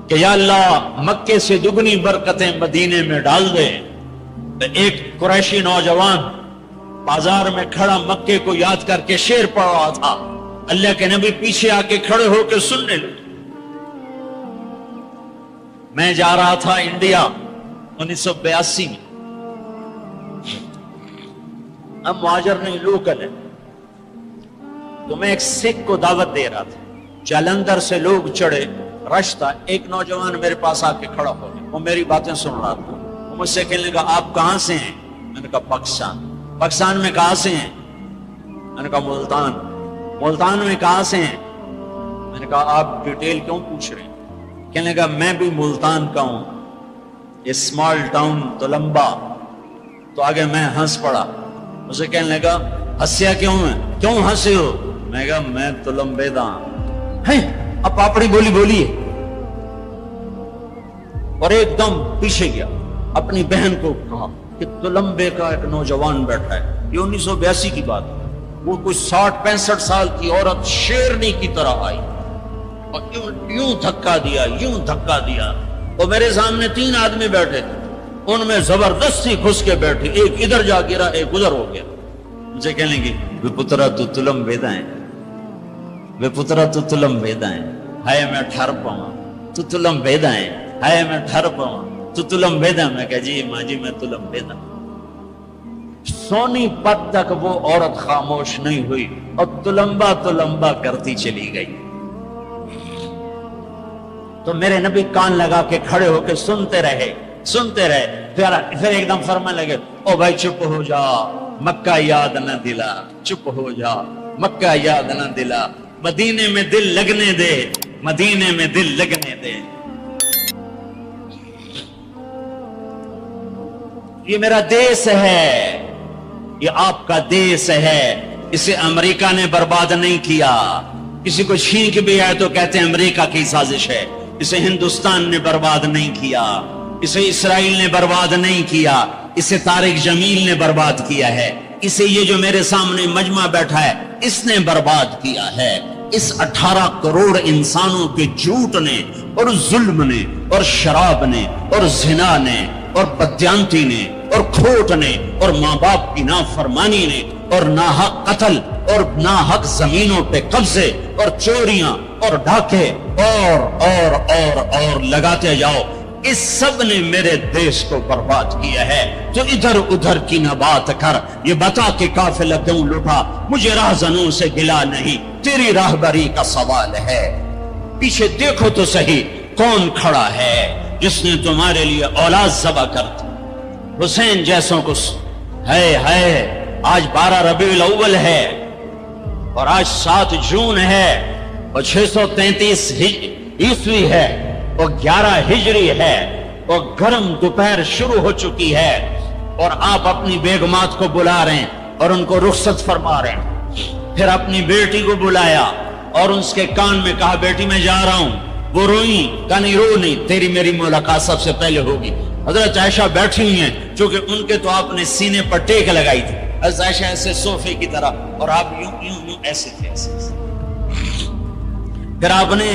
کہ یا اللہ مکے سے دگنی برکتیں مدینے میں ڈال دے. تو ایک قریشی نوجوان بازار میں کھڑا مکے کو یاد کر کے شعر پڑھ رہا تھا. اللہ کے نبی پیچھے آ کے کھڑے ہو کے سننے لگے. میں جا رہا تھا انڈیا 1982 میں. اب مہاجر نہیں لوکل ہے. تو میں ایک سکھ کو دعوت دے رہا تھا. جلندھر سے لوگ چڑھے, رش تھا. ایک نوجوان میرے پاس آ کے کھڑا ہو گیا. وہ میری باتیں سن رہا تھا. وہ مجھ سے کہنے لگا آپ کہاں سے ہیں؟ میں نے کہا پاکستان. پاکستان میں کہاں سے ہیں؟ میں نے کہا ملتان. ملتان میں کہاں سے ہیں؟ میں نے کہا آپ ڈیٹیل کیوں پوچھ رہے ہیں؟ کہنے لگا میں بھی ملتان کا ہوں, اسمال ٹاؤن تلمبا. تو آگے میں ہنس پڑا. اسے کہنے لگا ہنسیا کیوں ہے, کیوں ہنسے ہو؟ میں کہا میں تلمبے دا ہے. اب پاپڑی بولی بولیے. اور ایک دم پیچھے گیا, اپنی بہن کو کہا کہ تلمبے کا ایک نوجوان بیٹھا ہے. یہ 1982 کی بات ہے. وہ کوئی 60-65 سال کی عورت شیرنی کی طرح آئی اور یوں دھکا دیا, یوں دھکا دیا. اور میرے سامنے 3 آدمی بیٹھے تھے. ان میں زبردستی گھس کے بیٹھے. ایک ادھر جا گرا, ایک ادھر ہو گیا. مجھے کہنے لگی وے پترا تو تلم ویدا ہے, وے پترا تو تلم ویدا ہے. ہائے میں ٹھر پاؤں تو تلم ویدا ہے. ہائے میں ٹھر پاؤں تو تلم ویدا. میں کہا جی ماں جی میں تلم ویدا. سونی پت تک وہ عورت خاموش نہیں ہوئی اور تلمبا تلمبا کرتی چلی گئی. تو میرے نبی کان لگا کے کھڑے ہو کے سنتے رہے. پھر ایک دم فرمانے لگے او بھائی چپ ہو جا, مکہ یاد نہ دلا. چپ ہو جا, مکہ یاد نہ دلا. مدینے میں دل لگنے دے, مدینے میں دل لگنے دے. یہ میرا دیس ہے, یہ آپ کا دیس ہے. اسے امریکہ نے برباد نہیں کیا. کسی کو چھین کے بھی آئے تو کہتے ہیں امریکہ کی سازش ہے. اسے ہندوستان نے برباد نہیں کیا, اسے اسرائیل نے برباد نہیں کیا, اسے طارق جمیل نے برباد کیا ہے. اسے یہ جو میرے سامنے مجمع بیٹھا ہے اس نے برباد کیا ہے. اس 18 کروڑ انسانوں کے جھوٹ نے اور ظلم نے اور شراب نے اور زنا نے اور بدیانتی نے اور کھوٹ نے اور ماں باپ کی نافرمانی نے اور ناحق قتل اور ناحق زمینوں پہ قبضے اور چوریاں اور ڈھاکے اور لگاتے جاؤ. اس سب نے میرے دیش کو برباد کیا ہے. تو ادھر ادھر کی نہ بات کر, یہ بتا کہ قافلہ کیوں لٹا. مجھے راہزنوں سے گلا نہیں, تیری راہبری کا سوال ہے. پیچھے دیکھو تو صحیح کون کھڑا ہے جس نے تمہارے لیے اولاد ذبح کر دی. حسین جیسوں کو ہے. آج 12 ربیع الاول ہے اور آج 7 جون ہے اور 633 عیسوی ہے اور 11 ہجری ہے اور گرم دوپہر شروع ہو چکی ہے اور آپ اپنی بیگمات کو بلا رہے ہیں اور ان کو رخصت فرما رہے ہیں. پھر اپنی بیٹی کو بلایا اور اس کے کان میں کہا بیٹی میں جا رہا ہوں. وہ روئی, کہا نہیں رو نہیں, تیری میری ملاقات سب سے پہلے ہوگی. حضرت عائشہ بیٹھی ہوئی ہیں چونکہ ان کے تو آپ نے سینے پر ٹیک لگائی تھی. حضرت عائشہ ایسے صوفے کی طرح اور آپ یوں یوں یوں ایسے تھے ایسے. پھر آپ نے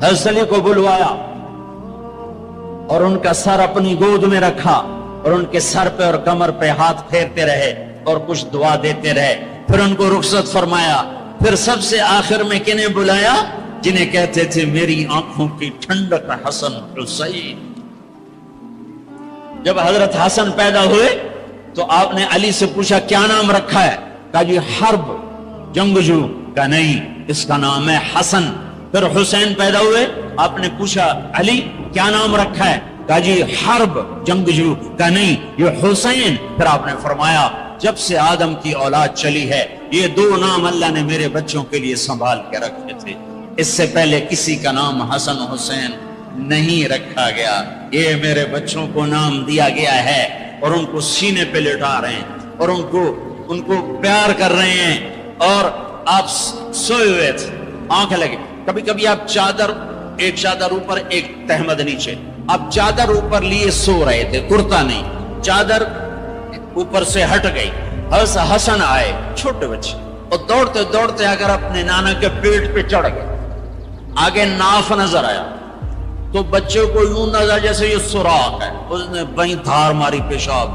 حضرت علی کو بلوایا اور ان کا سر اپنی گود میں رکھا اور ان کے سر پہ اور کمر پہ ہاتھ پھیرتے رہے اور کچھ دعا دیتے رہے. پھر ان کو رخصت فرمایا. پھر سب سے آخر میں کنہیں بلایا؟ جنہیں کہتے تھے میری آنکھوں کی ٹھنڈک حسن حسین. جب حضرت حسن پیدا ہوئے تو آپ نے علی سے پوچھا کیا نام رکھا ہے؟ کہا جی حرب, جنگجو. کہا نہیں, اس کا نام ہے حسن. پھر حسین پیدا ہوئے, آپ نے پوچھا علی کیا نام رکھا ہے؟ کہا جی حرب, جنگجو. کہا نہیں, یہ حسین. پھر آپ نے فرمایا جب سے آدم کی اولاد چلی ہے یہ 2 نام اللہ نے میرے بچوں کے لیے سنبھال کے رکھے تھے. اس سے پہلے کسی کا نام حسن حسین نہیں رکھا گیا. یہ میرے بچوں کو نام دیا گیا ہے اور ان کو سینے پہ لٹا رہے ہیں اور ان کو پیار کر رہے ہیں. اور آپ سوئے ہوئے تھے, آنکھ لگے. کبھی کبھی آپ ایک چادر اوپر ایک تہمد نیچے, آپ چادر اوپر لیے سو رہے تھے, کرتا نہیں, چادر اوپر سے ہٹ گئی. حسن آئے, چھوٹے بچے, اور دوڑتے دوڑتے اگر اپنے نانا کے پیٹ پہ چڑھ گئے، آگے ناف نظر آیا تو بچے کو یوں نظر جیسے یہ سوراخ ہے، اس نے وہیں دھار ماری پیشاب،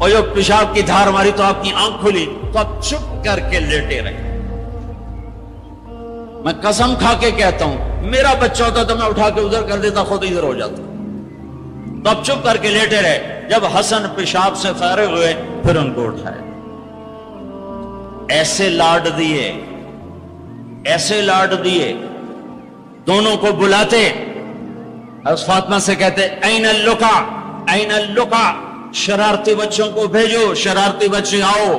اور جب پیشاب کی دھار ماری تو آپ کی آنکھ کھلی تو آپ چپ کر کے لیٹے رہے۔ میں قسم کھا کے کہتا ہوں میرا بچہ ہوتا تو میں اٹھا کے ادھر کر دیتا، خود ادھر ہو جاتا، تو آپ چپ کر کے لیٹے رہے۔ جب حسن پیشاب سے فارغ ہوئے پھر ان کو اٹھائے، ایسے لاڈ دیے، ایسے لاڈ دیے، دونوں کو بلاتے، حضرت فاطمہ سے کہتے این اللقا این اللقا، شرارتی بچوں کو بھیجو، شرارتی بچے آؤ۔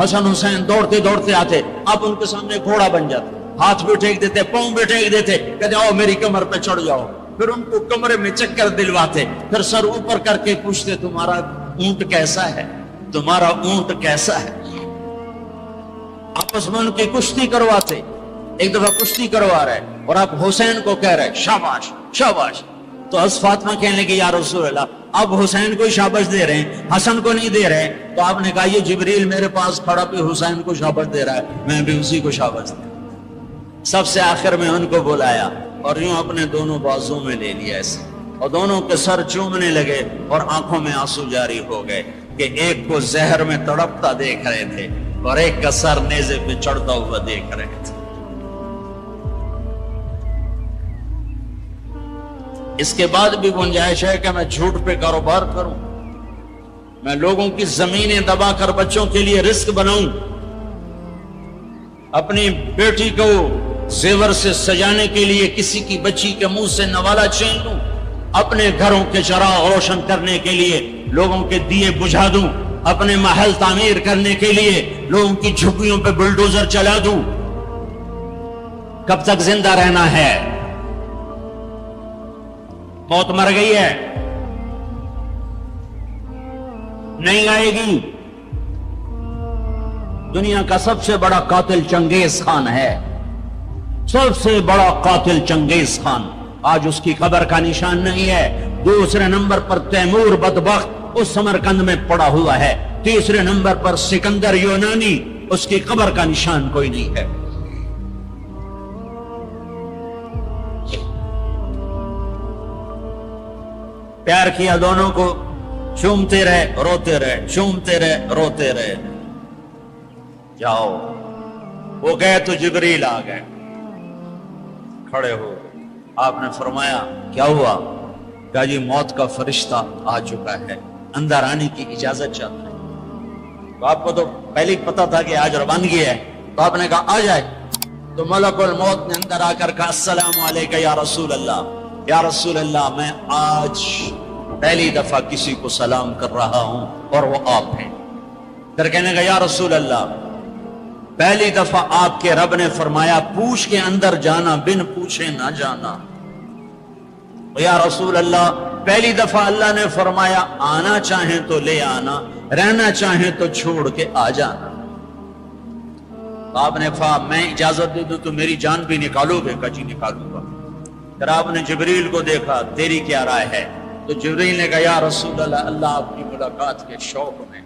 حسن حسین دوڑتے دوڑتے آتے، آپ ان کے سامنے گھوڑا بن جاتے، ہاتھ بھی ٹیک دیتے، پاؤں بھی ٹیک دیتے، کہتے آؤ میری کمر پہ چڑھ جاؤ۔ پھر ان کو کمرے میں چکر دلواتے، پھر سر اوپر کر کے پوچھتے تمہارا اونٹ کیسا ہے، تمہارا اونٹ کیسا ہے۔ آپس میں ان کی کشتی کرواتے، ایک دفعہ کشتی کروا رہے اور آپ حسین کو کہہ رہے شاباش شاباش، تو حضرت فاطمہ کہنے لگی یا رسول اللہ اب حسین کو شاباش دے رہے ہیں، حسن کو نہیں دے رہے، تو آپ نے کہا یہ جبریل میرے پاس کھڑا بھی حسین کو شاباش دے رہا ہے، میں بھی اسی کو شاباش دے۔ سب سے آخر میں ان کو بلایا اور یوں اپنے دونوں بازوں میں لے لیا ایسے، اور دونوں کے سر چومنے لگے اور آنکھوں میں آنسو جاری ہو گئے کہ ایک کو زہر میں تڑپتا دیکھ رہے تھے اور ایک کا سر نیزے پہ چڑھتا ہوا دیکھ رہے تھے۔ اس کے بعد بھی گنجائش ہے کہ میں جھوٹ پہ کاروبار کروں، میں لوگوں کی زمینیں دبا کر بچوں کے لیے رزق بناؤں، اپنی بیٹی کو زیور سے سجانے کے لیے کسی کی بچی کے منہ سے نوالا چھین لوں، اپنے گھروں کے چراغ روشن کرنے کے لیے لوگوں کے دیے بجھا دوں، اپنے محل تعمیر کرنے کے لیے لوگوں کی جھگیوں پہ بلڈوزر چلا دوں۔ کب تک زندہ رہنا ہے؟ موت مر گئی ہے، نہیں آئے گی۔ دنیا کا سب سے بڑا قاتل چنگیز خان ہے، سب سے بڑا قاتل چنگیز خان، آج اس کی قبر کا نشان نہیں ہے۔ دوسرے نمبر پر تیمور بدبخت اس سمرقند میں پڑا ہوا ہے، تیسرے نمبر پر سکندر یونانی، اس کی قبر کا نشان کوئی نہیں ہے۔ پیار کیا دونوں کو، چومتے رہے روتے رہے، چومتے رہے روتے رہے۔ جاؤ، وہ گئے تو جبریل آ گئے، کھڑے ہو، آپ نے فرمایا کیا ہوا؟ کہا جی موت کا فرشتہ آ چکا ہے، اندر آنے کی اجازت چاہتا ہے۔ تو آپ کو تو پہلے پتا تھا کہ آج روانگی ہے، تو آپ نے کہا آ جائے۔ تو ملک الموت نے اندر آ کر کہا السلام علیکم یا رسول اللہ، یا رسول اللہ میں آج پہلی دفعہ کسی کو سلام کر رہا ہوں اور وہ آپ ہیں۔ پھر کہنے کا یا رسول اللہ پہلی دفعہ آپ کے رب نے فرمایا پوچھ کے اندر جانا، بن پوچھے نہ جانا۔ یا رسول اللہ پہلی دفعہ اللہ نے فرمایا آنا چاہیں تو لے آنا، رہنا چاہیں تو چھوڑ کے آ جانا۔ تو آپ نے کہا میں اجازت دے دوں تو میری جان بھی نکالو گے؟ کہا جی نکالوں گا۔ پھر آپ نے جبریل کو دیکھا، تیری کیا رائے ہے؟ تو جبریل نے کہا یا رسول اللہ اللہ آپ کی ملاقات کے شوق میں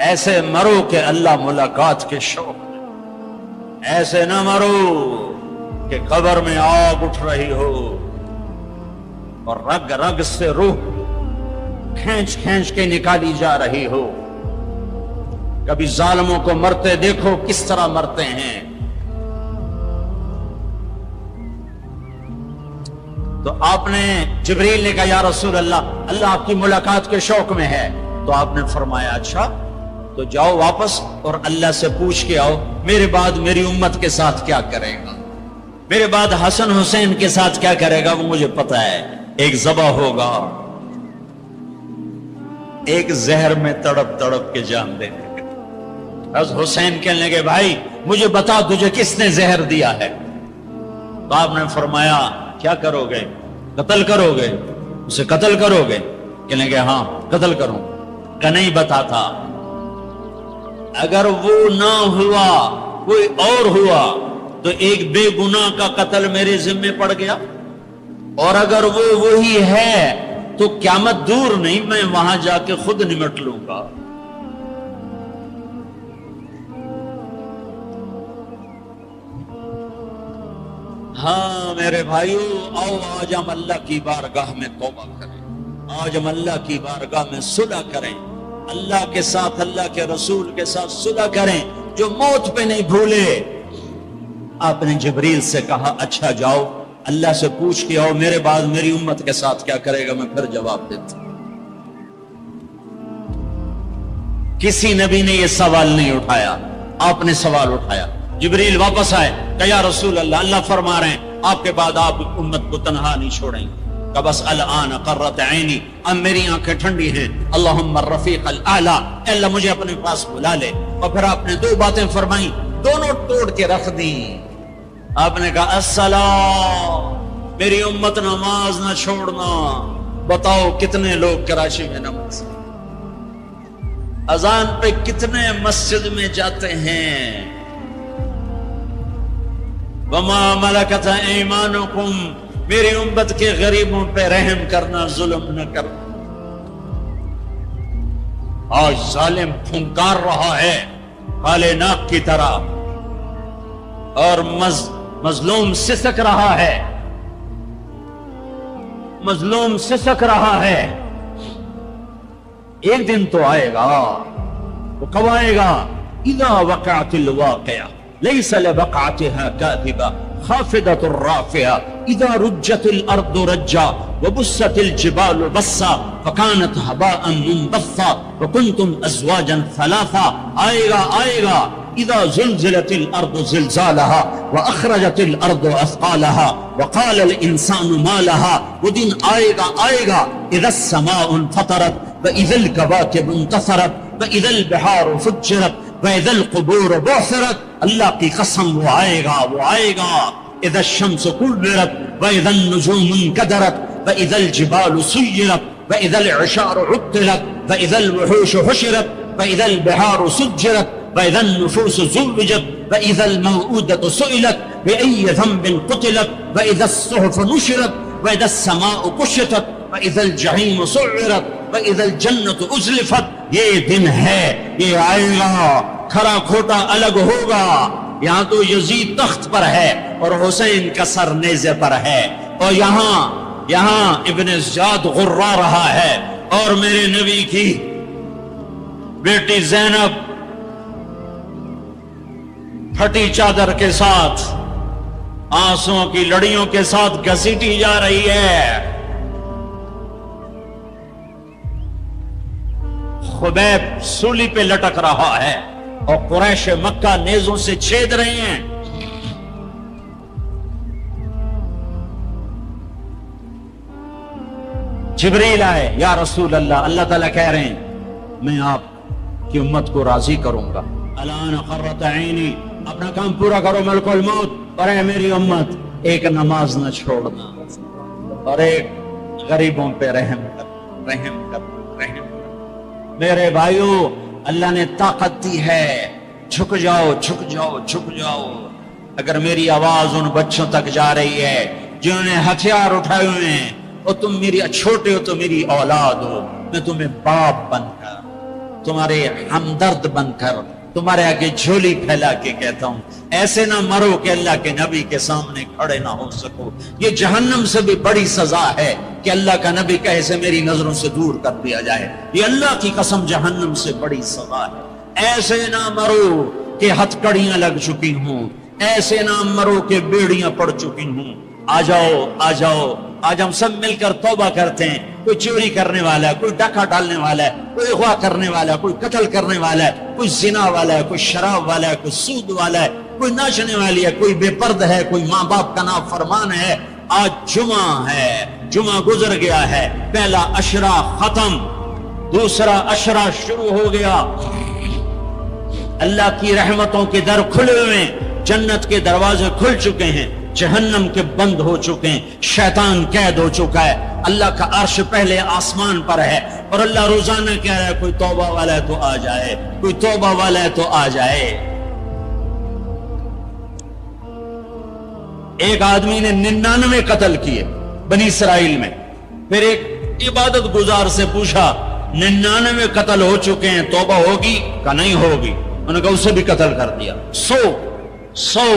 ایسے مرو کہ اللہ ملاقات کے شوق میں، ایسے نہ مرو کہ قبر میں آگ اٹھ رہی ہو اور رگ رگ سے روح کھینچ کھینچ کے نکالی جا رہی ہو۔ کبھی ظالموں کو مرتے دیکھو کس طرح مرتے ہیں۔ تو آپ نے جبریل نے کہا یا رسول اللہ اللہ آپ کی ملاقات کے شوق میں ہے۔ تو آپ نے فرمایا اچھا تو جاؤ واپس اور اللہ سے پوچھ کے آؤ میرے بعد میری امت کے ساتھ کیا کرے گا، میرے بعد حسن حسین کے ساتھ کیا کرے گا وہ مجھے پتا ہے۔ ایک ذبح ہوگا، ایک زہر میں تڑپ تڑپ کے جان دے دے گا۔ حضرت حسین کہنے لگے بھائی مجھے بتا تجھے کس نے زہر دیا ہے؟ تو آپ نے فرمایا کیا کرو گے؟ قتل کرو گے؟ اسے قتل کرو گے؟ کہنے لگے ہاں قتل کروں۔ کہ نہیں بتاتا، اگر وہ نہ ہوا کوئی اور ہوا تو ایک بے گناہ کا قتل میرے ذمہ پڑ گیا، اور اگر وہ وہی ہے تو قیامت دور نہیں، میں وہاں جا کے خود نمٹ لوں گا۔ ہاں میرے بھائیو، آؤ آج ہم اللہ کی بارگاہ میں توبہ کریں، آج ہم اللہ کی بارگاہ میں صلح کریں، اللہ کے ساتھ، اللہ کے رسول کے ساتھ صلح کریں، جو موت پہ نہیں بھولے۔ آپ نے جبریل سے کہا اچھا جاؤ اللہ سے پوچھ کے آؤ میرے بعد میری امت کے ساتھ کیا کرے گا، میں پھر جواب دیتا۔ کسی نبی نے یہ سوال نہیں اٹھایا، آپ نے سوال اٹھایا۔ جبریل واپس آئے کہ یا رسول اللہ، اللہ فرما رہے ہیں آپ کے بعد آپ امت کو تنہا نہیں چھوڑیں گے، کہ بس الان قرت عینی، اب میری آنکھیں ٹھنڈی ہیں، اللہم الرفیق الاعلی، اے اللہ مجھے اپنے پاس بلا لے۔ اور پھر آپ نے دو باتیں فرمائیں، دونوں توڑ کے رکھ دی۔ آپ نے کہا الصلاۃ، میری امت نماز نہ چھوڑنا۔ بتاؤ کتنے لوگ کراچی میں نماز، اذان پہ کتنے مسجد میں جاتے ہیں؟ وما ملکت ایمانکم، میری امت کے غریبوں پہ رحم کرنا، ظلم نہ کرنا۔ آج ظالم پھنکار رہا ہے کالے ناک کی طرح، اور مظلوم سسک رہا ہے، مظلوم سسک رہا ہے۔ ایک دن تو آئے گا، وہ کب آئے گا؟ اذا وقعت الواقعہ ليس لوقعتها كاذبة خافضة رافعة إذا رجت الأرض رجا وبست الجبال بسا فكانت هباء منبثا وكنتم أزواجا ثلاثا۔ آئے گا إذا زلزلت الأرض زلزالها وأخرجت الأرض أثقالها وقال الإنسان ما لها۔ وہ دن آئے گا إذا السماء انفطرت وإذا الكواكب انتثرت وإذا البحار فجرت وإذا القبور بعثرت۔ اللہ کی قسم وہ آئے گا۔ اذا الشمس كورت واذا النجوم انكدرت واذا الجبال سيرت واذا العشار عطلت واذا الوحوش حشرت واذا البحار سجرت واذا النفوس زوجت واذا الموءودة سئلت بأي ذنب قتلت واذا الصحف نشرت واذا السماء كشطت واذا الجحيم سعرت واذا الجنة ازلفت۔ یہ دن ہے، یہ آئے گا، کھرا کھوٹا الگ ہوگا۔ یہاں تو یزید تخت پر ہے اور حسین کا سر نیزے پر ہے، اور یہاں ابن زیاد غرا رہا ہے، اور میرے نبی کی بیٹی زینب پھٹی چادر کے ساتھ، آنسوں کی لڑیوں کے ساتھ گھسیٹی جا رہی ہے۔ خبیب سولی پہ لٹک رہا ہے اور قریش مکہ نیزوں سے چھید رہے ہیں۔ جبریل آئے، یا رسول اللہ، اللہ تعالیٰ کہہ رہے ہیں میں آپ کی امت کو راضی کروں گا۔ الان قرۃ عینی، اپنا کام پورا کرو ملک الموت، اور اے میری امت ایک نماز نہ چھوڑنا، اور ایک غریبوں پہ رحم کر۔ میرے بھائیو، اللہ نے طاقت دی ہے، جھک جاؤ۔ اگر میری آواز ان بچوں تک جا رہی ہے جنہوں نے ہتھیار اٹھائے ہوئے ہیں، اور تم میری چھوٹے ہو تو میری اولاد ہو، میں تمہیں باپ بن کر، تمہارے ہمدرد بن کر، تمہارے آگے جھولی پھیلا کے کہتا ہوں ایسے نہ مرو کہ اللہ کے نبی کے سامنے کھڑے نہ ہو سکو۔ یہ جہنم سے بھی بڑی سزا ہے کہ اللہ کا نبی کہے سے میری نظروں سے دور کر دیا جائے۔ یہ اللہ کی قسم جہنم سے بڑی سزا ہے۔ ایسے نہ مرو کہ ہتھکڑیاں لگ چکی ہوں، ایسے نہ مرو کہ بیڑیاں پڑ چکی ہوں۔ آ جاؤ، آج ہم سب مل کر توبہ کرتے ہیں۔ کوئی چوری کرنے والا ہے، کوئی ڈاکہ ڈالنے والا ہے، کوئی اغوا کرنے والا ہے، کوئی قتل کرنے والا ہے، کوئی زنا والا ہے، کوئی شراب والا ہے، کوئی سود والا ہے، کوئی ناچنے والی ہے، کوئی بے پرد ہے، کوئی ماں باپ کا نافرمان ہے۔ آج جمعہ ہے، جمعہ گزر گیا ہے، پہلا عشرہ ختم، دوسرا عشرہ شروع ہو گیا۔ اللہ کی رحمتوں کے در کھلے ہوئے، جنت کے دروازے کھل چکے ہیں، جہنم کے بند ہو چکے ہیں، شیطان قید ہو چکا ہے۔ اللہ کا عرش پہلے آسمان پر ہے، اور اللہ روزانہ کہہ رہا ہے کوئی توبہ والا ہے تو آ جائے، کوئی توبہ والا ہے تو آ جائے۔ ایک آدمی نے 99 قتل کیے بنی اسرائیل میں، پھر ایک عبادت گزار سے پوچھا 99 قتل ہو چکے ہیں، توبہ ہوگی کہ نہیں ہوگی؟ انہوں نے کہا اسے بھی قتل کر دیا۔ 100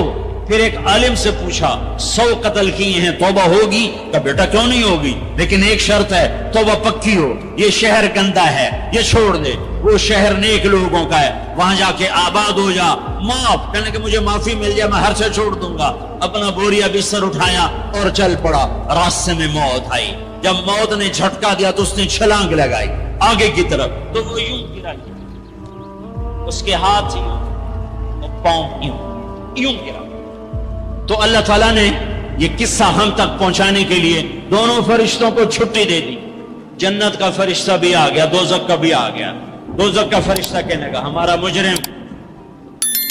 پھر ایک عالم سے پوچھا 100 قتل کیے ہیں توبہ ہوگی؟ کہ بیٹا کیوں نہیں ہوگی، لیکن ایک شرط ہے، توبہ پکی ہو، یہ شہر گندا ہے یہ چھوڑ دے، وہ شہر نیک لوگوں کا ہے، وہاں جا کے آباد ہو جا، معاف کہنے کہ مجھے معافی مل جائے میں ہر سے چھوڑ دوں گا۔ اپنا بوریا بستر اٹھایا اور چل پڑا، راستے میں موت آئی، جب موت نے جھٹکا دیا تو اس نے چھلانگ لگائی آگے کی طرف، تو وہ یوں گرا، اس کے ہاتھ یوں اور پاؤں یوں گرا۔ تو اللہ تعالیٰ نے یہ قصہ ہم تک پہنچانے کے لیے دونوں فرشتوں کو چھٹی دے دی، جنت کا فرشتہ بھی آ گیا، دوزخ کا بھی آ گیا۔ دوزخ کا فرشتہ کہنے کا ہمارا مجرم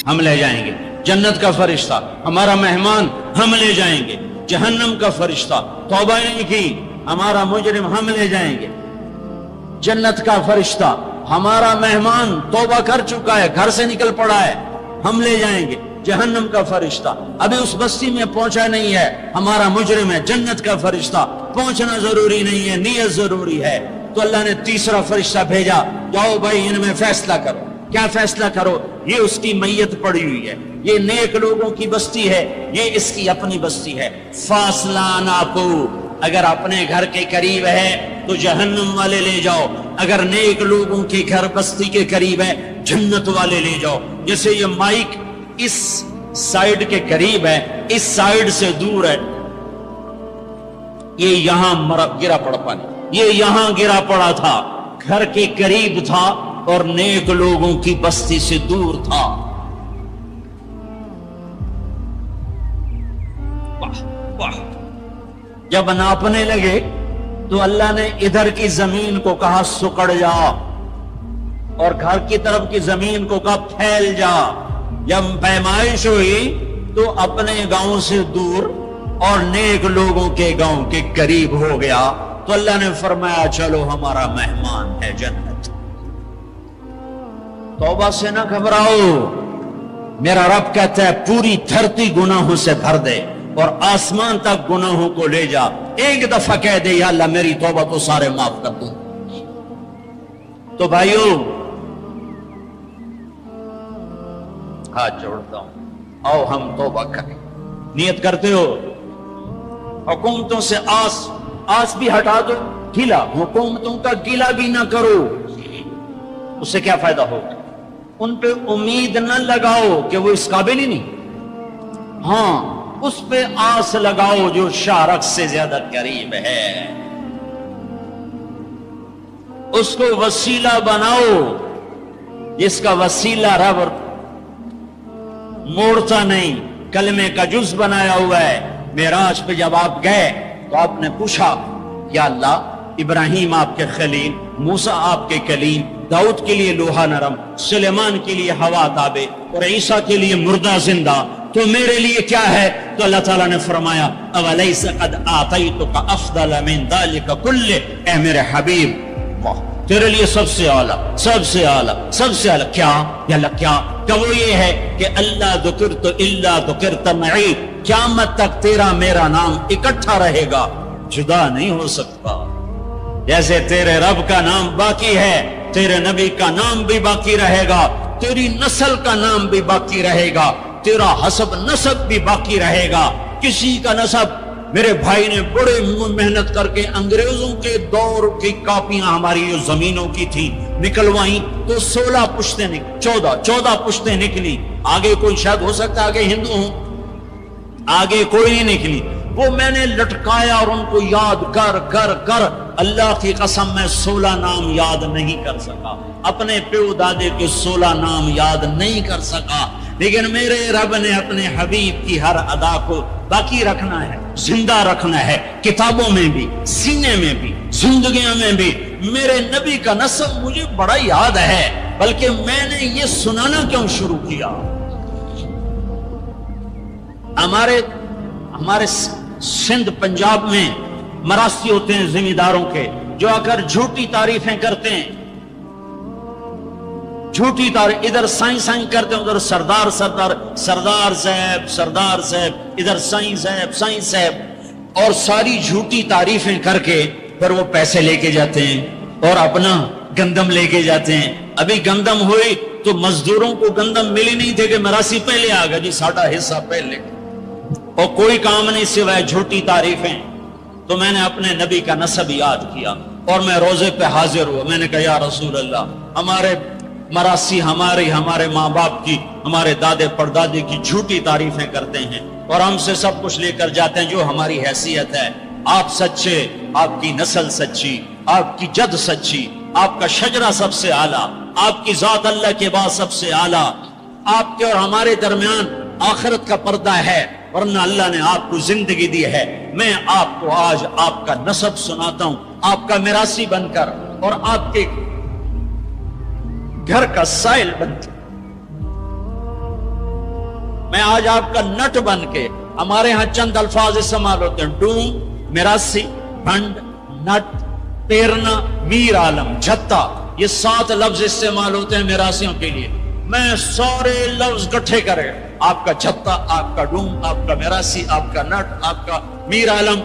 ہم لے جائیں گے، جنت کا فرشتہ ہمارا مہمان ہم لے جائیں گے، جہنم کا فرشتہ توبہ نہیں کی ہمارا مجرم ہم لے جائیں گے، جنت کا فرشتہ ہمارا مہمان توبہ کر چکا ہے گھر سے نکل پڑا ہے ہم لے جائیں گے، جہنم کا فرشتہ ابھی اس بستی میں پہنچا نہیں ہے ہمارا مجرم ہے، جنت کا فرشتہ پہنچنا ضروری نہیں ہے نیت ضروری ہے۔ تو اللہ نے تیسرا فرشتہ بھیجا، جاؤ بھائی ان میں فیصلہ کرو۔ کیا فیصلہ کرو؟ یہ اس کی میت پڑی ہوئی ہے، یہ نیک لوگوں کی بستی ہے، یہ اس کی اپنی بستی ہے، فاصلہ ناپو، اگر اپنے گھر کے قریب ہے تو جہنم والے لے جاؤ، اگر نیک لوگوں کے گھر بستی کے قریب ہے جنت والے لے جاؤ۔ جیسے یہ مائک اس سائیڈ کے قریب ہے، اس سائیڈ سے دور ہے، یہ یہاں گرا پڑا پانی، یہ یہاں گرا پڑا تھا، گھر کے قریب تھا اور نیک لوگوں کی بستی سے دور تھا۔ واہ واہ، جب ناپنے لگے تو اللہ نے ادھر کی زمین کو کہا سکڑ جا، اور گھر کی طرف کی زمین کو کہا پھیل جا۔ جب پیمائش ہوئی تو اپنے گاؤں سے دور اور نیک لوگوں کے گاؤں کے قریب ہو گیا، تو اللہ نے فرمایا چلو ہمارا مہمان ہے جنت۔ توبہ سے نہ گھبراؤ، میرا رب کہتا ہے پوری دھرتی گناہوں سے بھر دے اور آسمان تک گناہوں کو لے جا، ایک دفعہ کہہ دے یا اللہ میری توبہ تو سارے معاف کر دوں۔ تو بھائیو ہاتھ جوڑتا ہوں، آؤ ہم توبہ کریں، نیت کرتے ہو؟ حکومتوں سے آس بھی ہٹا دو، گیلا حکومتوں کا گیلا بھی نہ کرو، اس سے کیا فائدہ ہوگا؟ ان پہ امید نہ لگاؤ کہ وہ اس قابل ہی نہیں، ہاں اس پہ آس لگاؤ جو شارک سے زیادہ قریب ہے، اس کو وسیلہ بناؤ جس کا وسیلہ رب موڑتا نہیں، کلمے کا جز بنایا ہوا ہے۔ معراج پہ جب آپ گئے تو آپ نے پوچھا یا اللہ ابراہیم آپ کے خلیل، موسیٰ آپ کے کلیم، داؤد کے لیے لوہا نرم، سلیمان کے لیے ہوا تابع اور عیسیٰ کے لیے مردہ زندہ، تو میرے لیے کیا ہے؟ تو اللہ تعالیٰ نے فرمایا اولیس قد آتیتک افضل من ذلک کلہ، اے میرے حبیب تیرے لیے سب سے اعلیٰ سب سے اعلیٰ سب سے اعلیٰ کیا؟ یا اللہ کیا؟ کہ وہ یہ ہے کہ اللہ ذکرت الا ذکرت معی، قیامت تک تیرا میرا نام اکٹھا رہے گا، جدا نہیں ہو سکتا۔ جیسے تیرے رب کا نام باقی ہے، تیرے نبی کا نام بھی باقی رہے گا، تیری نسل کا نام بھی باقی رہے گا، تیرا حسب نسب بھی باقی رہے گا۔ کسی کا نسب، میرے بھائی نے بڑے محنت کر کے انگریزوں کے دور کی کاپیاں ہماری جو زمینوں کی تھی نکلوائیں تو 16 پشتیں 14 پشتیں نکلی، آگے کوئی شاید ہو سکتا ہے آگے ہندو ہوں، آگے کوئی نہیں نکلی، وہ میں نے لٹکایا اور ان کو یاد کر کر کر اللہ کی قسم میں 16 نام یاد نہیں کر سکا، اپنے پیو دادے کے 16 نام یاد نہیں کر سکا، لیکن میرے رب نے اپنے حبیب کی ہر ادا کو باقی رکھنا ہے، زندہ رکھنا ہے، کتابوں میں بھی، سینے میں بھی، زندگیوں میں بھی۔ میرے نبی کا نسب مجھے بڑا یاد ہے، بلکہ میں نے یہ سنانا کیوں شروع کیا؟ ہمارے سندھ پنجاب میں مراسی ہوتے ہیں زمینداروں کے، جو آ کر جھوٹی تعریفیں کرتے ہیں، جھوٹی تعریف، ادھر سائیں سائیں کرتے ہیں، ادھر سردار صاحب، ادھر سائیں صاحب، اور ساری جھوٹی تعریفیں کر کے پھر وہ پیسے لے کے جاتے ہیں اور اپنا گندم لے کے جاتے ہیں۔ ابھی گندم ہوئی تو مزدوروں کو گندم ملی نہیں تھے کہ مراسی پہلے آ گیا جی ساڑھا حصہ پہلے، اور کوئی کام نہیں سوائے جھوٹی تعریفیں. تو میں نے اپنے نبی کا نسب یاد کیا اور میں روزے پہ حاضر ہوا. میں نے کہا یا رسول اللہ، ہمارے مراسی ہمارے ماں باپ کی، ہمارے دادے پردادے کی جھوٹی تعریفیں کرتے ہیں اور ہم سے سب کچھ لے کر جاتے ہیں جو ہماری حیثیت ہے. آپ سچے، آپ کی نسل سچی، آپ کی جد سچی، آپ کا شجرہ سب سے اعلیٰ، آپ کی ذات اللہ کے بعد سب سے اعلیٰ. آپ کے اور ہمارے درمیان آخرت کا پردہ ہے، ورنہ اللہ نے آپ کو زندگی دی ہے. میں آپ کو آج آپ کا نسب سناتا ہوں، آپ کا میراثی بن کر اور آپ کے گھر کا سائل بن کے. میں آج آپ کا نٹ بن کے، ہمارے ہاں چند الفاظ استعمال ہوتے ہیں: ڈوم، میراثی، بھنڈ، نٹ، پیرنا، میر عالم، جھتا. یہ 7 لفظ استعمال ہوتے ہیں میراثیوں کے لیے. میں سارے لفظ اکٹھے کرے، آپ کا جھتا، آپ کا ڈوم، آپ کا میراثی، آپ کا نٹ، آپ کا میر عالم،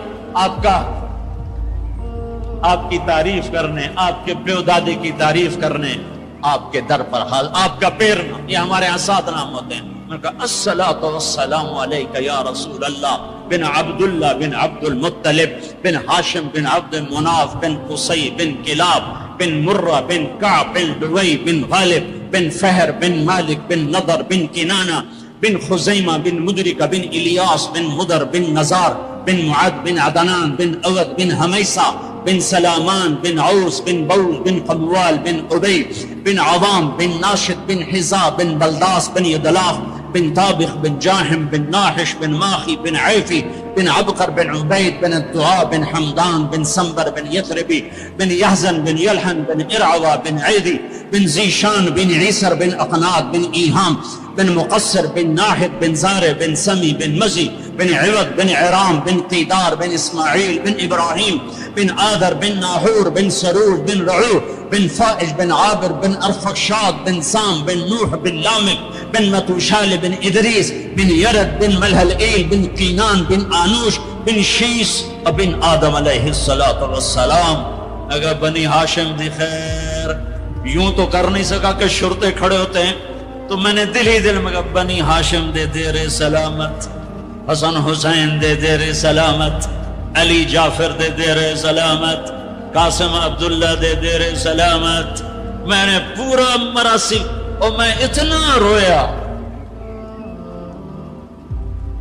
آپ کی تعریف کرنے، آپ کے پیو دادے کی تعریف کرنے آپ کے در پر حال. آپ کا پیرنا، یہ ہمارے یہاں 7 نام ہوتے ہیں. میں نے کہا الصلاۃ والسلام علیک یا رسول اللہ بن عبداللہ بن عبد المطلب بن ہاشم بن عبد مناف بن قصی بن کلاب بن مرہ بن کعب بن لوی بن غالب بن فہر بن مالک بن نضر بن کنانہ بن خزیمہ بن مدرکہ بن الیاس بن مدر بن نزار بن معد بن عدنان بن اود بن حمیسہ بن سلامان بن عوس بن بول بن قموال بن عبی بن عظام بن ناشد بن حزا بن بلداس بن یدلاف بن طابخ بن جاہم بن ناحش بن ماخی بن عیفی بن عبقر بن عبید بن الدعاء بن حمدان بن سنبر بن یثربی بن یحزن بن یلحن بن ارعوہ بن عیدی بن زیشان بن عیسر بن اقناد بن ایہام بن مقصر بن ناحد بن زارع بن سمی بن مزی بن عوض بن عرام بن قیدار بن اسماعیل بن ابراہیم بن آدر بن ناحور بن سرور بن رعو بن فائج بن عابر بن ارفخشاد بن سام بن نوح بن لامک بن متوشال بن ادریس بن یرد بن ملحلئیل بن قینان بن آنوش بن شیس بن آدم علیہ السلام. اگر بنی ہاشم دی خیر یوں تو کر نہیں سکا کہ شرطے کھڑے ہوتے ہیں، تو میں نے دل ہی دل میں کہا بنی ہاشم دے دیر سلامت، حسن حسین دے دیر سلامت، علی جعفر دے دیر سلامت، قاسم عبداللہ دے دیر سلامت. میں نے پورا مراسم، اور میں اتنا رویا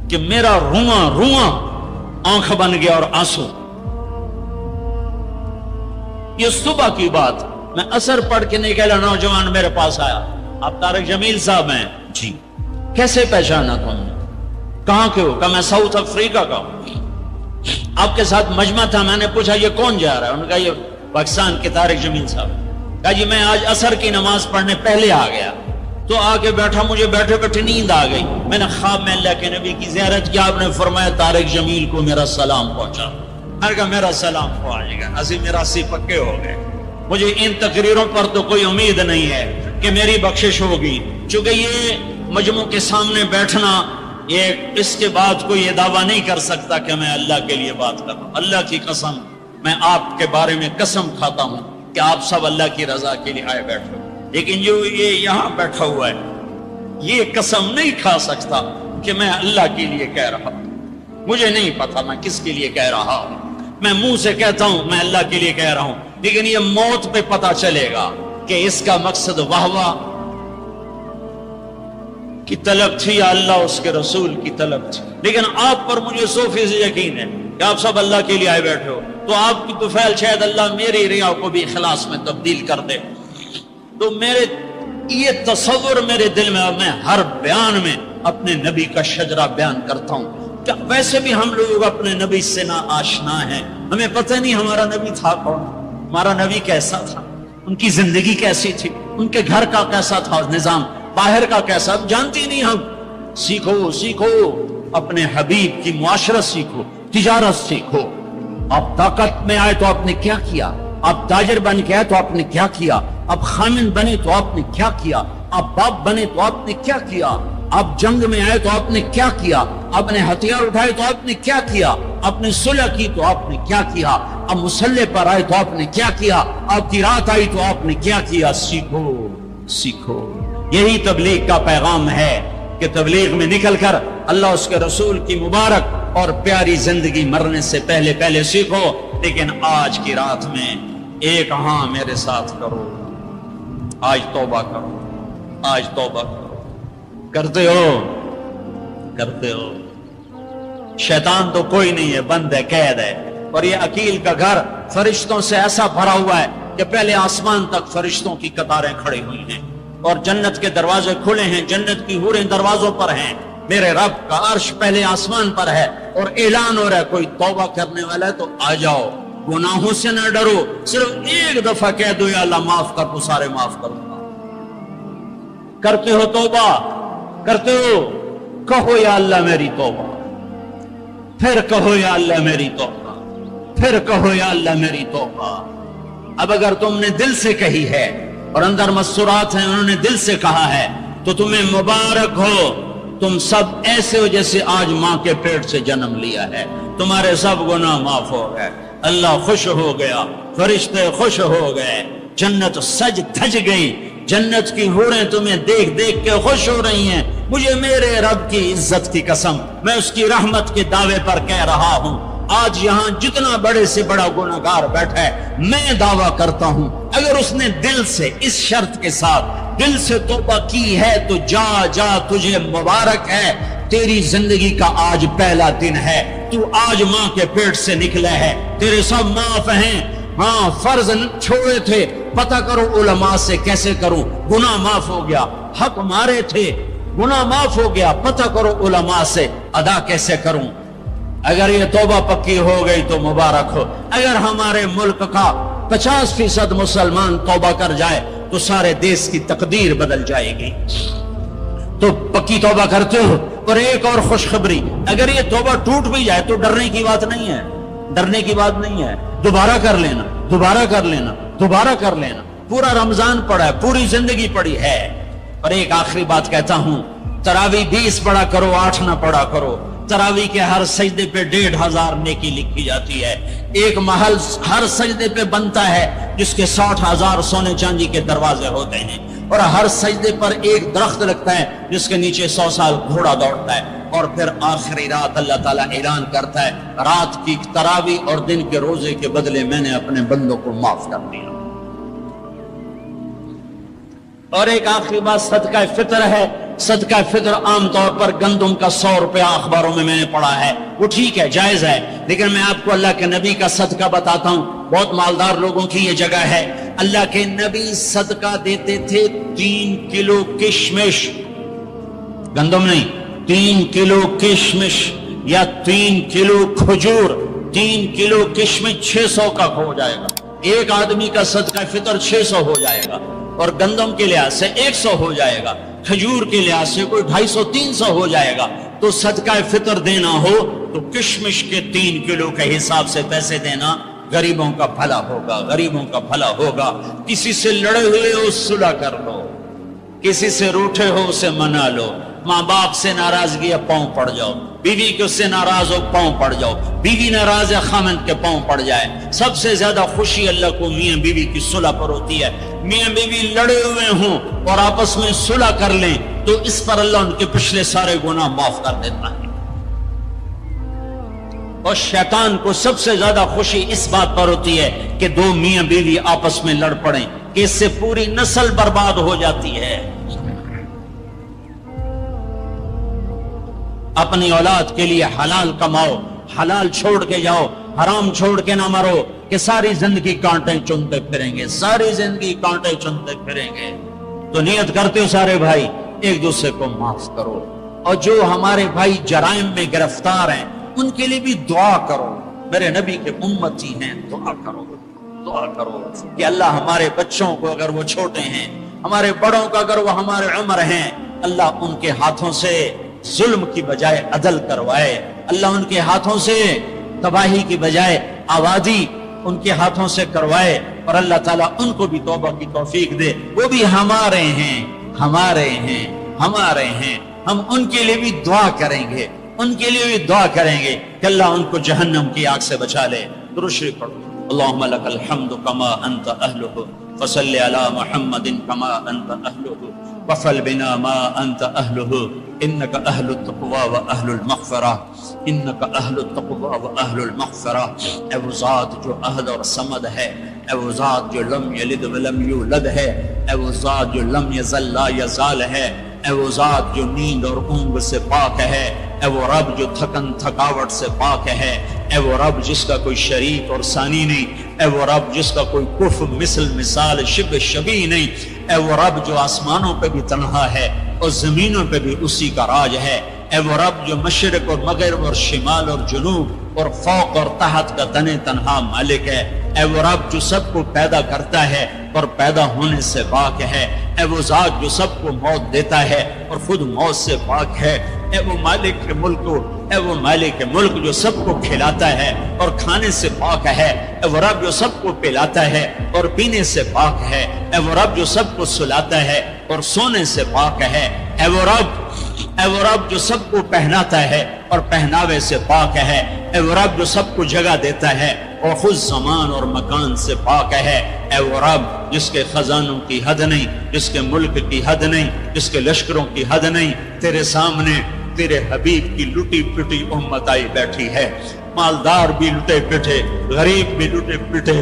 کہ میرا رواں آنکھ بن گیا اور آنسو. یہ صبح کی بات، میں اثر پڑھ کے نکلا، نوجوان میرے پاس آیا. آپ طارق جمیل صاحب ہیں؟ جی. کیسے پہچانا تم نے؟ کہاں کے ہو؟ کہ میں ساؤتھ افریقہ کا ہوں. آپ کے ساتھ مجمع تھا. میں نے پوچھا یہ کون جا رہا ہے؟ انہوں نے کہا یہ پاکستان کے طارق جمیل صاحب. کہا جی میں آج عصر کی نماز پڑھنے پہلے آ گیا، تو آ کے بیٹھا، مجھے بیٹھے بیٹھے نیند آ گئی. میں نے خواب میں اللہ کے نبی کی زیارت کیا. آپ نے فرمایا طارق جمیل کو میرا سلام پہنچا. میں نے کہا میرا سلام پہنچ گیا. اسی میراثی پکے ہو گئے. مجھے ان تقریروں پر تو کوئی امید نہیں ہے کہ میری بخشش ہوگی، چونکہ یہ مجموع کے سامنے بیٹھنا، یہ اس کے بعد کوئی یہ دعویٰ نہیں کر سکتا کہ میں اللہ کے لیے بات کر رہا ہوں. اللہ کی قسم، میں آپ کے بارے میں قسم کھاتا ہوں کہ آپ سب اللہ کی رضا کے لیے آئے بیٹھے ہو. لیکن جو یہ یہاں بیٹھا ہوا ہے، یہ قسم نہیں کھا سکتا کہ میں اللہ کے لیے کہہ رہا ہوں. مجھے نہیں پتا میں کس کے لیے کہہ رہا ہوں. میں منہ سے کہتا ہوں میں اللہ کے لیے کہہ رہا ہوں، لیکن یہ موت پہ پتا چلے گا کہ اس کا مقصد واہ کی طلب تھی یا اللہ اس کے رسول کی طلب تھی. لیکن آپ پر مجھے 100% یقین ہے کہ آپ سب اللہ کے لیے آئے بیٹھے ہو. تو آپ کی طفیل شاید اللہ میری ریا کو بھی اخلاص میں تبدیل کر دے. تو میرے یہ تصور میرے دل میں ہر بیان میں اپنے نبی کا شجرہ بیان کرتا ہوں. ویسے بھی ہم لوگ اپنے نبی سے نا آشنا ہیں. ہمیں پتہ نہیں ہمارا نبی تھا کون، ہمارا نبی کیسا تھا، ان کی زندگی کیسی تھی، ان کے گھر کا کیسا تھا نظام، باہر کا کیسا، جانتے نہیں ہم. سیکھو اپنے حبیب کی معاشرت سیکھو، تجارت سیکھو. آپ طاقت میں آئے تو آپ نے کیا کیا، آپ تاجر بن کے آئے تو آپ نے کیا کیا، آپ خامن بنے تو آپ نے کیا کیا، آپ باپ بنے تو آپ نے کیا کیا، آپ جنگ میں آئے تو آپ نے کیا کیا، آپ نے ہتھیار اٹھائے تو آپ نے کیا کیا، آپ نے صلح کی تو آپ نے کیا کیا، آپ مسلح پر آئے تو آپ نے کیا کیا، آپ کی رات آئی تو آپ نے کیا کیا. سیکھو. یہی تبلیغ کا پیغام ہے کہ تبلیغ میں نکل کر اللہ اس کے رسول کی مبارک اور پیاری زندگی مرنے سے پہلے پہلے سیکھو، لیکن آج کی رات میں ایک ہاں میرے ساتھ کرو، آج توبہ کرو، آج توبہ کرو۔ کرتے ہو؟ کرتے ہو؟ شیطان تو کوئی نہیں ہے، بند ہے، قید ہے، اور یہ عقیل کا گھر فرشتوں سے ایسا بھرا ہوا ہے کہ پہلے آسمان تک فرشتوں کی قطاریں کھڑی ہوئی ہیں، اور جنت کے دروازے کھلے ہیں، جنت کی حوریں دروازوں پر ہیں، میرے رب کا عرش پہلے آسمان پر ہے، اور اعلان ہو رہا ہے کوئی توبہ کرنے والا ہے تو آ جاؤ، گناہوں سے نہ ڈرو، صرف ایک دفعہ کہہ دو یا اللہ معاف کر دو، سارے معاف کروں گا۔ کرتے ہو توبہ؟ کرتے ہو؟ کہو یا اللہ میری توبہ، پھر کہو یا اللہ میری توبہ، پھر کہو یا اللہ میری توبہ۔ اب اگر تم نے دل سے کہی ہے اور اندر مسورات ہیں انہوں نے دل سے کہا ہے تو تمہیں مبارک ہو، تم سب ایسے ہو جیسے آج ماں کے پیٹ سے جنم لیا ہے، تمہارے سب گناہ معاف ہو گئے، اللہ خوش ہو گیا، فرشتے خوش ہو گئے، جنت سج دھج گئی، جنت کی حوریں تمہیں دیکھ دیکھ کے خوش ہو رہی ہیں۔ مجھے میرے رب کی عزت کی قسم، میں اس کی رحمت کے دعوے پر کہہ رہا ہوں، آج یہاں جتنا بڑے سے بڑا گناہگار بیٹھا ہے، میں دعویٰ کرتا ہوں اگر اس نے دل سے اس شرط کے ساتھ دل سے توبہ کی ہے تو جا جا، تجھے مبارک ہے، تیری زندگی کا آج پہلا دن ہے، تو آج ماں کے پیٹ سے نکلا ہے، تیرے سب معاف ہیں۔ ہاں فرض چھوڑے تھے، پتہ کرو علماء سے کیسے کروں، گناہ معاف ہو گیا، حق مارے تھے، گناہ معاف ہو گیا، پتہ کرو علماء سے ادا کیسے کروں۔ اگر یہ توبہ پکی ہو گئی تو مبارک ہو۔ اگر ہمارے ملک کا 50% مسلمان توبہ کر جائے تو سارے دیش کی تقدیر بدل جائے گی۔ تو پکی توبہ کرتے ہو؟ اور ایک اور خوشخبری، اگر یہ توبہ ٹوٹ بھی جائے تو ڈرنے کی بات نہیں ہے، ڈرنے کی بات نہیں ہے، دوبارہ کر لینا، دوبارہ کر لینا، دوبارہ کر لینا، پورا رمضان پڑا ہے، پوری زندگی پڑی ہے۔ اور ایک آخری بات کہتا ہوں، تراویح 20 پڑھا کرو، 8 نہ پڑھا کرو، تراویح کے ہر سجدے پہ 1500 نیکی لکھی جاتی ہے، ایک محل ہر سجدے پہ بنتا ہے جس کے 60,000 سونے چاندی کے دروازے ہوتے ہیں، اور ہر سجدے پر ایک درخت لگتا ہے جس کے نیچے 100 سال گھوڑا دوڑتا ہے، اور پھر آخری رات اللہ تعالیٰ اعلان کرتا ہے رات کی تراویح اور دن کے روزے کے بدلے میں نے اپنے بندوں کو معاف کر دیا۔ اور ایک آخری بات صدقہ فطر ہے۔ صدقہ فطر عام طور پر گندم کا 100 روپیہ اخباروں میں نے پڑھا ہے، وہ ٹھیک ہے، جائز ہے، لیکن میں آپ کو اللہ کے نبی کا صدقہ بتاتا ہوں، بہت مالدار لوگوں کی یہ جگہ ہے۔ اللہ کے نبی صدقہ دیتے تھے 3 کلو کشمش، گندم نہیں، 3 کلو کشمش یا 3 کلو کھجور، 3 کلو کشمش 600 کا ہو جائے گا، ایک آدمی کا صدقہ فطر 600 ہو جائے گا، اور گندم کے لحاظ سے 100 ہو جائے گا، کھجور کے لحاظ سے کوئی 250-300 ہو جائے گا۔ تو صدقہ فطر دینا ہو تو کشمش کے 3 کلو کے حساب سے پیسے دینا، غریبوں کا بھلا ہوگا، غریبوں کا بھلا ہوگا۔ کسی سے لڑے ہوئے ہو صلح کر لو، کسی سے روٹھے ہو اسے منا لو، ماں باپ سے ناراضگی ہے پاؤں پڑ جاؤ، بیوی کے اس سے ناراض ہو پاؤں پڑ جاؤ، بیوی ناراض ہے خامند کے پاؤں پڑ جائے۔ سب سے زیادہ خوشی اللہ کو میاں بیوی کی صلح پر ہوتی ہے۔ میاں بیوی لڑے ہوئے ہوں اور آپس میں صلح کر لیں تو اس پر اللہ ان کے پچھلے سارے گناہ معاف کر دیتا ہے۔ اور شیطان کو سب سے زیادہ خوشی اس بات پر ہوتی ہے کہ 2 میاں بیوی آپس میں لڑ پڑیں، کہ اس سے پوری نسل برباد ہو جاتی ہے۔ اپنی اولاد کے لیے حلال کماؤ، حلال چھوڑ کے جاؤ، حرام چھوڑ کے نہ مرو کہ ساری زندگی کانٹے چنتے پھریں گے، ساری زندگی کانٹے چنتے پھریں گے۔ تو نیت کرتے ہو سارے بھائی ایک دوسرے کو معاف کرو، اور جو ہمارے بھائی جرائم میں گرفتار ہیں ان کے لیے بھی دعا کرو، میرے نبی کے امتی ہیں، دعا کرو، دعا کرو کہ اللہ ہمارے بچوں کو اگر وہ چھوٹے ہیں، ہمارے بڑوں کا اگر وہ ہمارے عمر ہیں، اللہ ان کے ہاتھوں سے ظلم کی بجائے عدل کروائے، اللہ ان کے ہاتھوں سے تباہی کی بجائے آبادی ان کے ہاتھوں سے کروائے، اور اللہ تعالیٰ ان کو بھی توبہ کی توفیق دے۔ وہ بھی ہمارے ہیں، ہمارے ہیں، ہمارے ہیں، ہم ان کے لیے بھی دعا کریں گے، ان کے لیے بھی دعا کریں گے کہ اللہ ان کو جہنم کی آگ سے بچا لے۔ درود شریف پڑھو۔ اللہم لک الحمد کما انت اہلہ فصل علی محمد کما انت اہلہ وفعل بنا ما انت اہلہ انک اہل التقوی و اہل المغفرہ، انک اہل التقوی و اہل المغفرہ۔ اے وہ ذات جو احد اور صمد ہے، اے وہ ذات جو لم یلد ولم یولد ہے، اے وہ ذات جو لم یزل لا یزال ہے، اے وہ ذات جو نیند اور اونگ سے پاک ہے، اے وہ رب جو تھکن تھکاوٹ سے پاک ہے، اے وہ رب جس کا کوئی شریک اور ثانی نہیں، اے وہ رب جس کا کوئی کف مثل مثال شبہ شبیہ نہیں، اے وہ رب جو آسمانوں پہ بھی تنہا ہے اور زمینوں پہ بھی اسی کا راج ہے، اے وہ رب جو مشرق اور مغرب اور شمال اور جنوب اور فوق اور تحت کا تنے تنہا مالک ہے، اے وہ رب جو سب کو پیدا کرتا ہے اور پیدا ہونے سے پاک ہے، اے وہ ذات جو سب کو موت دیتا ہے اور خود موت سے پاک ہے، اے وہ مالک ملک، اے وہ مالک ملک جو سب کو کھلاتا ہے اور کھانے سے پاک ہے، اے وہ رب جو سب کو پلاتا ہے اور پینے سے پاک ہے، اے وہ رب جو سب کو سلاتا ہے اور سونے سے پاک ہے، اے وہ رب جو سب کو پہناتا ہے اور پہناوے سے پاک ہے، اے وہ رب جو سب کو جگہ دیتا ہے اور خود زمان اور مکان سے پاک ہے، اے وہ رب جس کے خزانوں کی حد نہیں، جس کے ملک کی حد نہیں، جس کے لشکروں کی حد نہیں، تیرے سامنے تیرے حبیب کی لٹی پٹی امت آئی بیٹھی ہے، مالدار بھی لٹے پٹے، غریب بھی لٹے پٹے،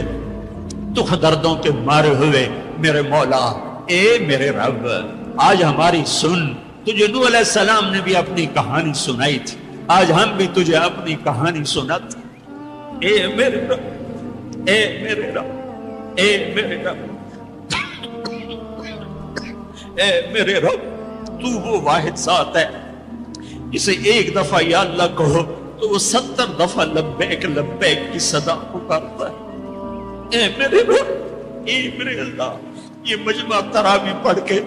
دکھ دردوں کے مارے ہوئے میرے مولا، اے میرے رب آج ہماری سن، تجھے نوح علیہ السلام نے بھی اپنی کہانی سنائی تھی، آج ہم بھی تجھے اپنی کہانی سنات، اے میرے رب، اے میرے رب، اے میرے رب، اے میرے رب، تو وہ واحد ذات ہے جسے ایک دفعہ یا اللہ کہو تو وہ 70 دفعہ لبیک لبیک کی صدا پکارتا ہے، اے میرے رب، اے میرے اللہ، یہ مجمع تراویح پڑھ کے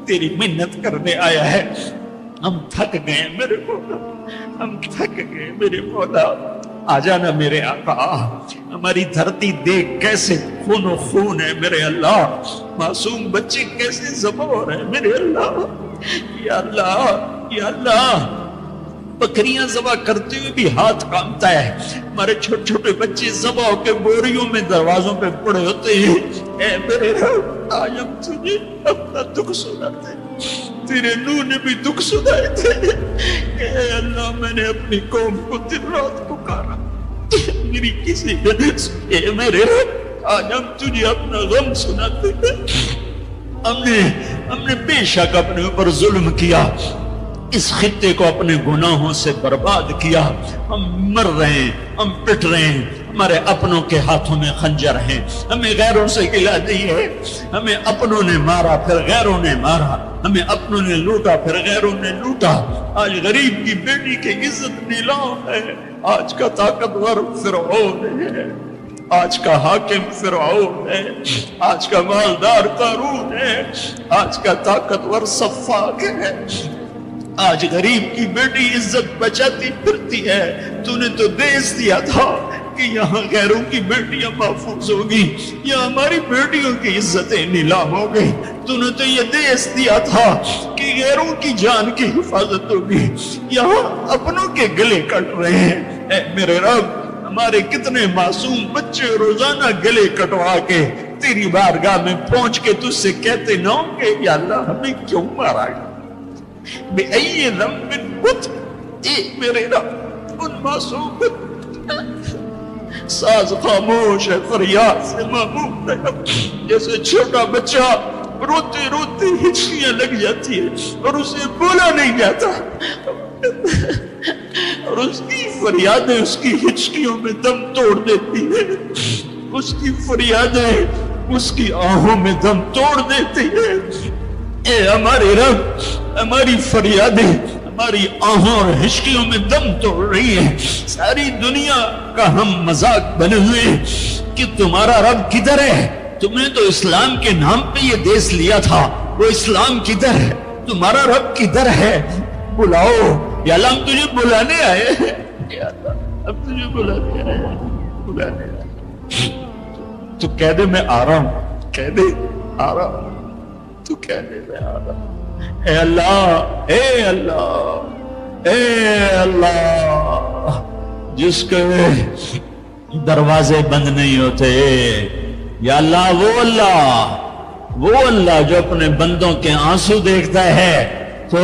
تیری منت کرنے آیا ہے، ہم تھک گئے میرے مولا، ہم تھک گئے میرے مولا، آ جانا میرے آقا، ہماری دھرتی دیکھ کیسے خون و خون ہے میرے اللہ، معصوم بچے کیسے ذبح ہو رہے ہیں میرے اللہ، یا اللہ، یا اللہ، بکریاں ذبح کرتے ہوئے بھی ہاتھ کامتا ہے، ہمارے چھوٹے چھوٹے بچے ذبح ہو کے بوریوں میں دروازوں پہ پڑے ہوتے ہیں، اے میرے رب آج ہم تجھے اپنا دکھ سناتے ہیں، تیرے نوح نے بھی دکھ سنائے تھے کہ اے اللہ میں نے اپنی قوم کو دن رات پکارا، میری کسی نے، اے میرے رب آج ہم تجھے اپنا غم سناتے ہیں، ہم نے بے شک اپنے اوپر ظلم کیا، اس خطے کو اپنے گناہوں سے برباد کیا، ہم مر رہے ہیں، ہم پٹ رہے ہیں، ہمارے اپنوں کے ہاتھوں میں خنجر ہیں، ہمیں غیروں سے گلہ نہیں ہے، ہمیں اپنوں نے مارا پھر غیروں نے مارا، ہمیں اپنوں نے لوٹا پھر غیروں نے لوٹا، آج غریب کی بیٹی کی عزت نیلام ہے، آج کا طاقتور فرعون ہے، آج کا حاکم فرعون ہے، آج کا مالدار قارون ہے، آج کا طاقتور صفاق ہے، آج غریب کی بیٹی عزت بچاتی پھرتی ہے، تو نے تو دیس دیا تھا کہ یہاں غیروں کی بیٹیاں محفوظ ہوگی، یہاں ہماری بیٹیوں کی عزتیں نیلام ہو گئی، تو نے تو یہ دیس دیا تھا کہ غیروں کی جان کی حفاظت ہوگی، یہاں اپنوں کے گلے کٹ رہے ہیں، اے میرے رب ہمارے کتنے معصوم بچے روزانہ گلے کٹوا کے تیری بارگاہ میں پہنچ کے تجھ سے کہتے نہ ہوں کہ یا اللہ ہمیں کیوں مارا گیا، بے ای ذنب قتل، اے میرے رب ان معصوم ساز خاموش ہے، فریاد سے معمول ہے، جیسے چھوٹا بچہ روتے روتے ہچکیاں لگ جاتی ہے اور اسے بولا نہیں جاتا اور اس کی فریادیں اس کی ہچکیوں میں دم توڑ دیتی ہے، اس کی فریادیں اس کی آہوں میں دم توڑ دیتی ہے، اے ہمارے رب ہماری فریادیں ہماری آہوں اور ہچکیوں میں دم توڑ رہی ہیں، ساری دنیا کا ہم مذاق بنے ہوئے کہ تمہارا رب کدھر ہے، تم نے تو اسلام کے نام پہ یہ دیس لیا تھا، وہ اسلام کدھر ہے، تمہارا رب کدھر ہے، بلاؤ یا اللہ ہم تجھے بلانے آئے ہیں، یا اللہ ہم تجھے بلانے آئے ہیں، بلانے آئے ہیں، تو کہہ دے میں آ رہا ہوں، کہہ دے آ رہا ہوں، تو کہہ دے میں آ رہا ہوں، اے اللہ، اے اللہ، اے اللہ جس کے دروازے بند نہیں ہوتے، یا اللہ وہ اللہ جو اپنے بندوں کے آنسو دیکھتا ہے، تو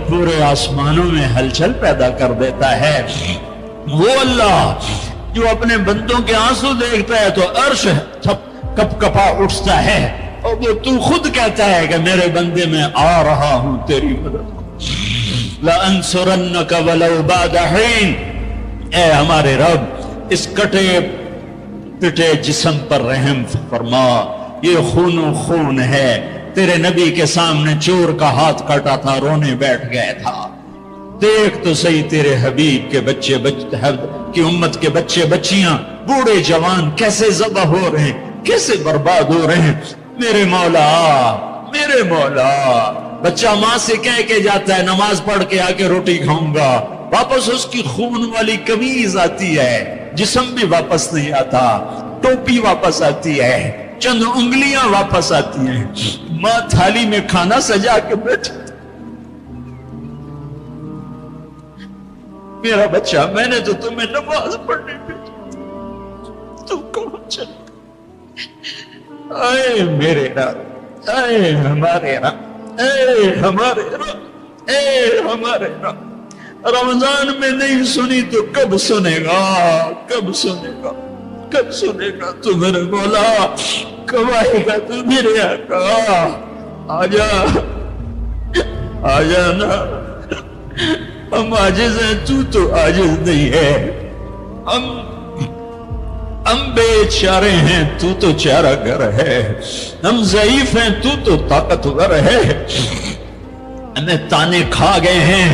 پورے آسمانوں میں ہلچل پیدا کر دیتا ہے۔ وہ اللہ جو اپنے بندوں کے آنسو دیکھتا ہے تو عرش کپ کپا اٹھتا ہے، اور وہ تو خود کہتا ہے کہ میرے بندے میں آ رہا ہوں تیری مدد کو۔ لَأَنْصُرَنَّكَ وَلَوْ بَعْدَ حِينٍ، اے ہمارے رب اس کٹے پٹے جسم پر رحم فرما، یہ خون و خون ہے، تیرے نبی کے سامنے چور کا ہاتھ کاٹا تھا، رونے بیٹھ گئے تھا، دیکھ تو صحیح تیرے حبیب کے بچے کی امت کے بچے بچیاں بوڑھے جوان کیسے ذبح ہو رہے ہیں، کیسے برباد ہو رہے ہیں۔ میرے مولا، میرے مولا، بچہ ماں سے کہہ کے جاتا ہے نماز پڑھ کے آ کے روٹی کھاؤں گا، واپس اس کی خون والی قمیض آتی ہے، جسم بھی واپس نہیں آتا، ٹوپی واپس آتی ہے، چند انگلیاں واپس آتی ہیں، ماں تھالی میں کھانا سجا کے بیٹھے، میرا بچہ میں نے تو تمہیں نماز پڑھنے بھیجا، تو کہاں چلے؟ اے میرے رب، اے ہمارے رب، اے ہمارے رب، اے ہمارے رب، رمضان میں نہیں سنی تو کب سنے گا، کب سنے گا، کب سنے گا؟ تو میرے مولا کب آئے گا تو میرے آقا؟ آجا، آجا نا، ہم عاجز ہیں، تو عاجز نہیں ہے، ہم بے چارے ہیں، تو چارہ گر ہے، ہم ضعیف ہیں، تو طاقتور ہے، ہمیں تانے کھا گئے ہیں،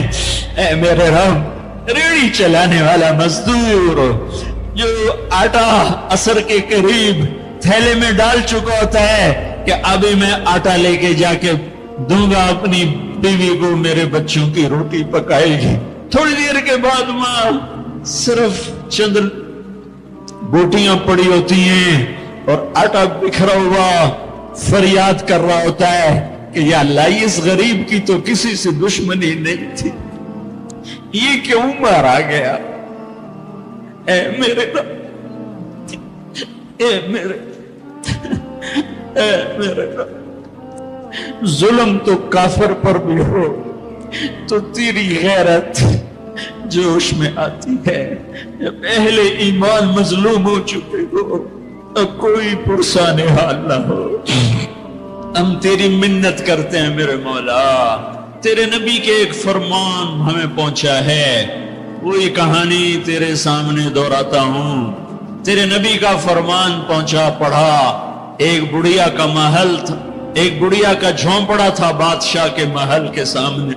اے میرے رب، ریڑھی چلانے والا مزدور جو آٹا عصر کے قریب تھیلے میں ڈال چکا ہوتا ہے کہ ابھی میں آٹا لے کے جا کے دوں گا اپنی بیوی کو، میرے بچوں کی روٹی پکائے گی، تھوڑی دیر کے بعد ماں صرف چند بوٹیاں پڑی ہوتی ہیں اور آٹا بکھرا ہوا فریاد کر رہا ہوتا ہے کہ یا اللہ اس غریب کی تو کسی سے دشمنی نہیں تھی، یہ کیوں مارا گیا؟ اے میرے رب، اے میرے رب، ظلم تو کافر پر بھی ہو تو تیری غیرت جوش میں آتی ہے، جب اہل ایمان مظلوم ہو چکے ہو اب کوئی پرسان حال نہ ہو۔ ہم تیری منت کرتے ہیں میرے مولا، تیرے نبی کے ایک فرمان ہمیں پہنچا ہے، وہی کہانی تیرے سامنے دہراتا ہوں۔ تیرے نبی کا فرمان پہنچا، پڑھا، ایک بڑھیا کا محل تھا، ایک بڑھیا کا جھونپڑا تھا بادشاہ کے محل کے سامنے۔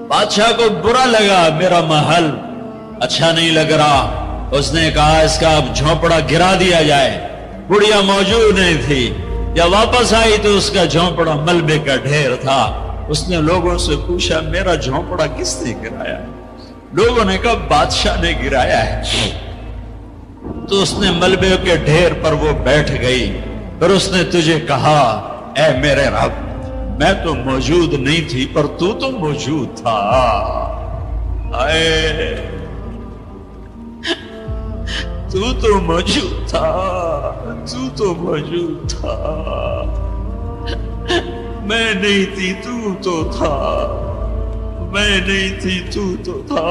بادشاہ کو برا لگا، میرا محل اچھا نہیں لگ رہا، اس نے کہا اس کا اب جھونپڑا گرا دیا جائے۔ بڑھیا موجود نہیں تھی، یا واپس آئی تو اس کا جھونپڑا ملبے کا ڈھیر تھا۔ اس نے لوگوں سے پوچھا میرا جھونپڑا کس نے گرایا؟ لوگوں نے کہا بادشاہ نے گرایا ہے۔ تو اس نے ملبے کے ڈھیر پر وہ بیٹھ گئی، پھر اس نے تجھے کہا اے میرے رب، میں تو موجود نہیں تھی پر تو موجود تھا، تو موجود تھا، تو موجود تھا، میں نہیں تھی تو تھا، میں نہیں تھی تو تھا۔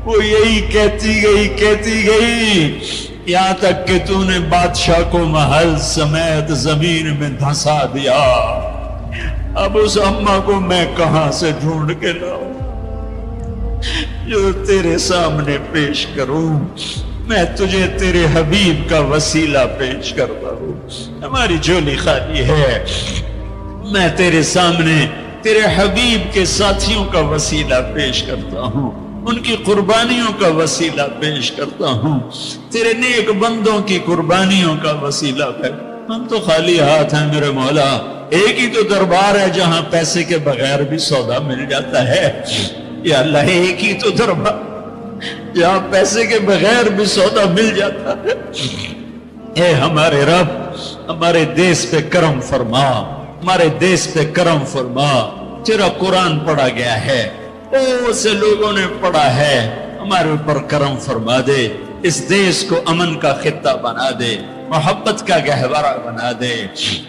وہ یہی کہتی گئی یہاں تک کہ تو نے بادشاہ کو محل سمیت زمین میں دھسا دیا۔ اب اس اماں کو میں کہاں سے ڈھونڈ کے لاؤں جو تیرے سامنے پیش کروں؟ میں تجھے تیرے حبیب کا وسیلہ پیش کرتا ہوں، ہماری جھولی خالی ہے، میں تیرے سامنے تیرے حبیب کے ساتھیوں کا وسیلہ پیش کرتا ہوں، ان کی قربانیوں کا وسیلہ پیش کرتا ہوں، تیرے نیک بندوں کی قربانیوں کا وسیلہ پیش۔ ہم تو خالی ہاتھ ہیں میرے مولا، ایک ہی تو دربار ہے جہاں پیسے کے بغیر بھی سودا مل جاتا ہے، یا اللہ ایک ہی تو دربار جہاں پیسے کے بغیر بھی سودا مل جاتا ہے۔ اے ہمارے رب، ہمارے دیس پہ کرم فرما، ہمارے دیس پہ کرم فرما۔ تیرا قرآن پڑھا گیا ہے، بہت سے لوگوں نے پڑھا ہے، ہمارے اوپر کرم فرما دے، اس دیس کو امن کا خطہ بنا دے، محبت کا گہوارہ بنا دے۔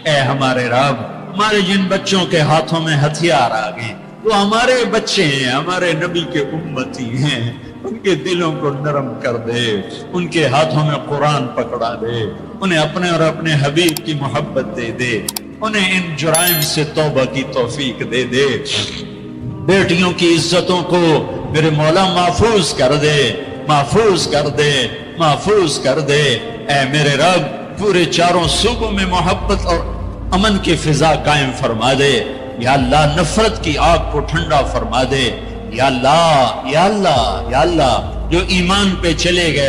اے ہمارے رب، ہمارے جن بچوں کے ہاتھوں میں ہتھیار آ گئے وہ ہمارے بچے ہیں، ہمارے نبی کے امتی ہیں، ان کے دلوں کو نرم کر دے، ان کے ہاتھوں میں قرآن پکڑا دے، انہیں اپنے اور اپنے حبیب کی محبت دے دے، انہیں ان جرائم سے توبہ کی توفیق دے دے۔ بیٹیوں کی عزتوں کو میرے مولا محفوظ کر دے، محفوظ کر دے، محفوظ کر دے۔ اے میرے رب، پورے چاروں صوبوں میں محبت اور امن کی فضا قائم فرما دے۔ یا اللہ، نفرت کی آگ کو ٹھنڈا فرما دے۔ یا اللہ، یا اللہ، یا اللہ، جو ایمان پہ چلے گئے